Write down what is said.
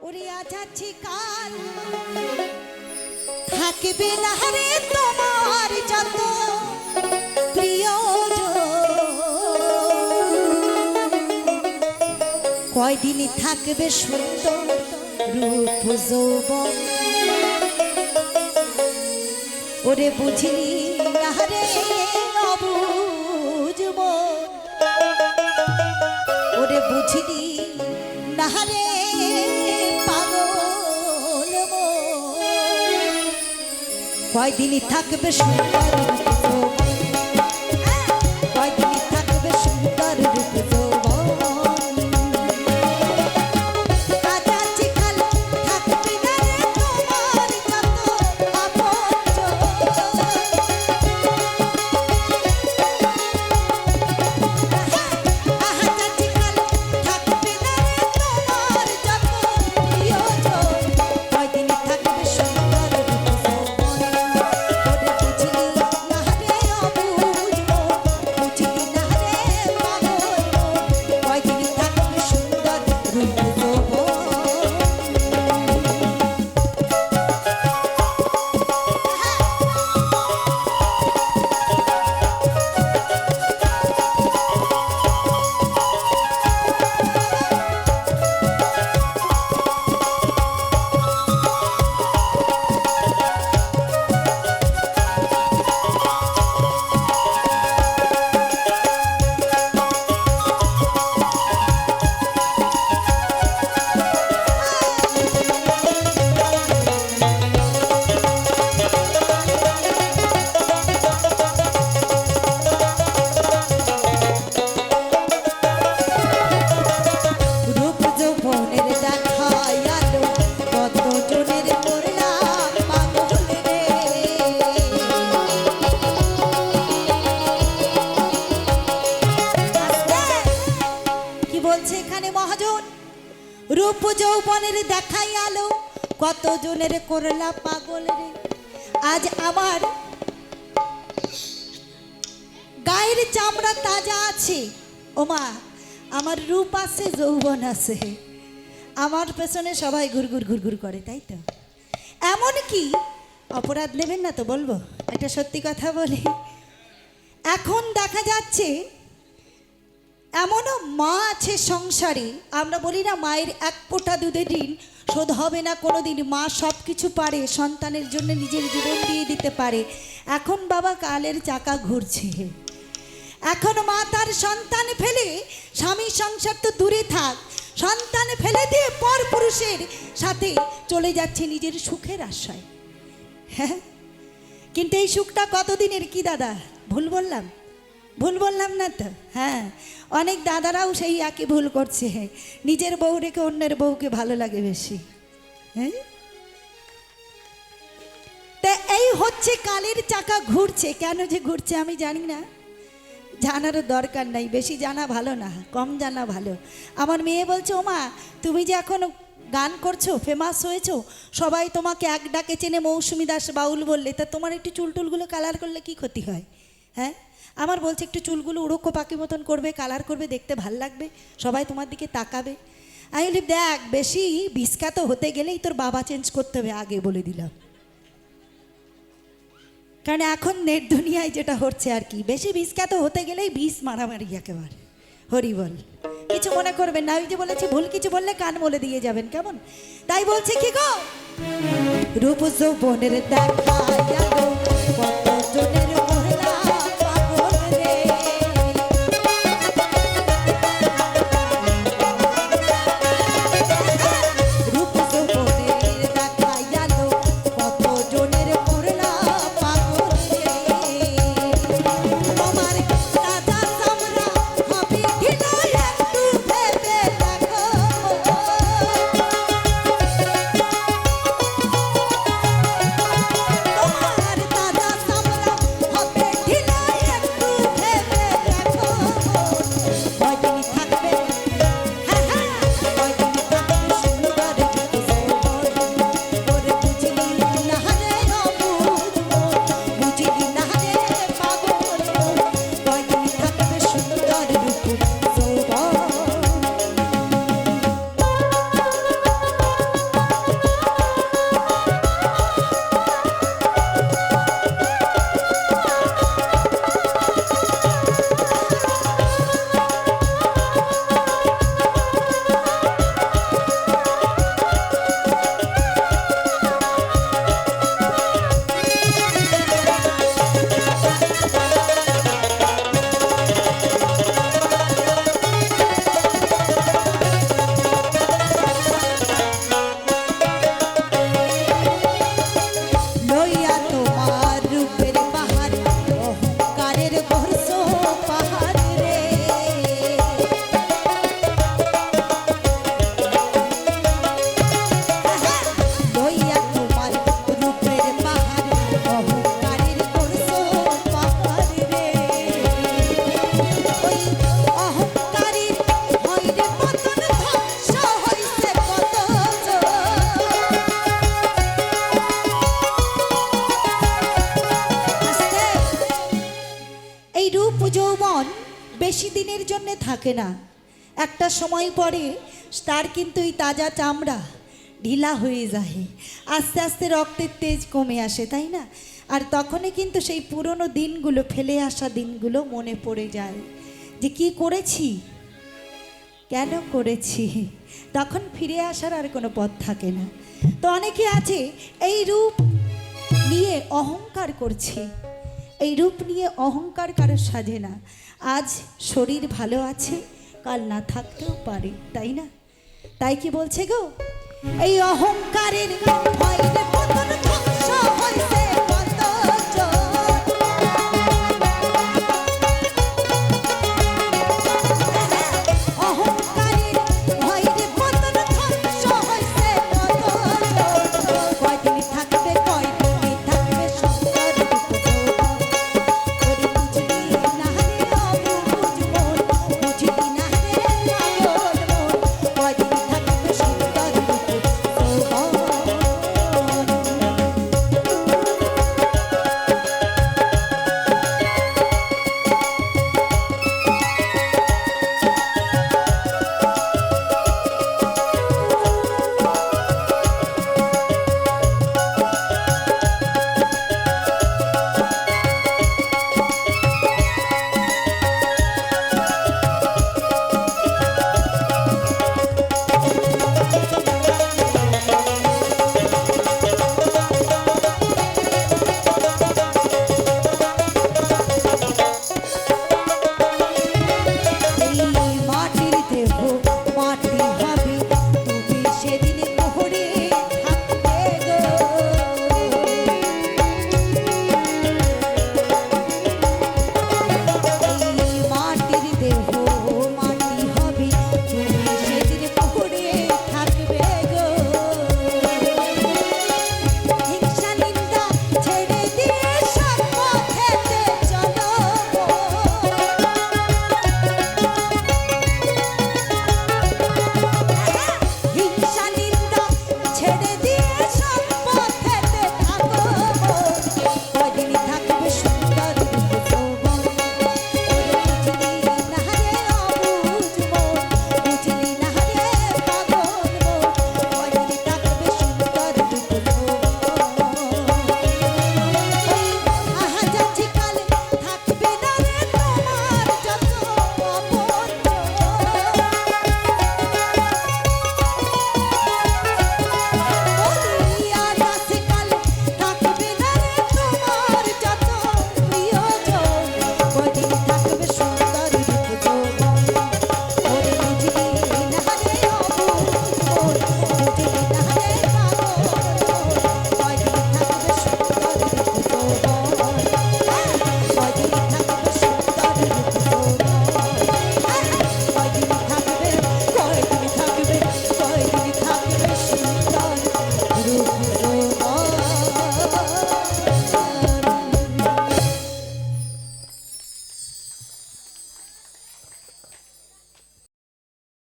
উড়িয়া যাচ্ছি কাল থাকবে না রে তোমার যত প্রিয়জন কয়দিনই থাকবে সুন্দর রূপ যৌবন ওরে বুঝিনি না রে অবুঝব ওরে বুঝিনি না রে পাগল কয়দিনই থাকবে সুন্দর রূপ কয়দিনই থাকবে সুন্দর রূপ রূপ যৌবনের দেখাই আলো কত জনের করলা পাগল রে আজ আমার গায়ের চামড়া তাজা আছে ওমা আমার রূপ আছে যৌবন আছে আমার পেছনে সবাই ঘুরঘুর ঘুরঘুর করে তাই তো এমন কি অপরাধ নেবেন না তো বলবো একটা সত্যি কথা বলি এখন দেখা যাচ্ছে এমনও মা আছে সংসারে আমরা বলি না মায়ের এক ফোঁটা দুধের ঋণ শোধ হবে না কোনোদিন মা সব কিছু পারে সন্তানের জন্য নিজের জীবন দিয়ে দিতে পারে এখন বাবা কালের চাকা ঘুরছে এখন মা তার সন্তান ফেলে স্বামী সংসার তো দূরে থাক সন্তান ফেলে দিয়ে পর পুরুষের সাথে চলে যাচ্ছে নিজের সুখের আশায় হ্যাঁ কিন্তু এই সুখটা কতদিনের কি দাদা ভুল বললাম না তো হ্যাঁ অনেক দাদারাও সেই একই ভুল করছে নিজের বউ রেখে অন্যের বউকে ভালো লাগে বেশি হ্যাঁ তা এই হচ্ছে কালের চাকা ঘুরছে কেন যে ঘুরছে আমি জানি না জানারও দরকার নাই বেশি জানা ভালো না কম জানা ভালো আমার মেয়ে বলছে ওমা তুমি যে এখন গান করছো ফেমাস হয়েছো সবাই তোমাকে এক ডাকে চেনে মৌসুমী দাস বাউল বললে তা তোমার একটু চুলটুলগুলো কালার করলে কি ক্ষতি হয় হ্যাঁ আমার বলছে একটু চুলগুলো উড়ক্ষ পাখি মতন করবে কালার করবে দেখতে ভাল লাগবে সবাই তোমার দিকে তাকাবে আমি বলি দেখ বেশি বিস্কাত হতে গেলেই তোর বাবা চেঞ্জ করতে হবে আগে বলে দিলাম কারণ এখন নেট দুনিয়ায় যেটা হচ্ছে আর কি বেশি বিস্কাত হতে গেলেই বিষ মারামারি একেবারে হরি বল কিছু মনে করবেন না ওই যে বলেছি ভুল কিছু বললে কান বলে দিয়ে যাবেন কেমন তাই বলছে কি গো রূপ যৌবনের দেখা গেল কত জনের বেশি দিনের জন্য থাকে না, একটা সময় পরে তার কিন্তু এই তাজা চামড়া ঢিলা হয়ে যায়, আস্তে আস্তে রক্তের তেজ কমে আসে, তাই না? আর তখনই কিন্তু সেই পুরনো দিনগুলো, ফেলে আসা দিনগুলো মনে পড়ে যায় যে কি করেছি, কেন করেছি, তখন ফিরে আসার আর কোনো পথ থাকে না। তো অনেকে আছে এই রূপ নিয়ে অহংকার করছে, এই রূপ নিয়ে অহংকার কারো সাজে না। আজ শরীর ভালো আছে, কাল না থাকতেও পারে, তাই না? তাই কি বলছে গো, এই অহংকারের ভয়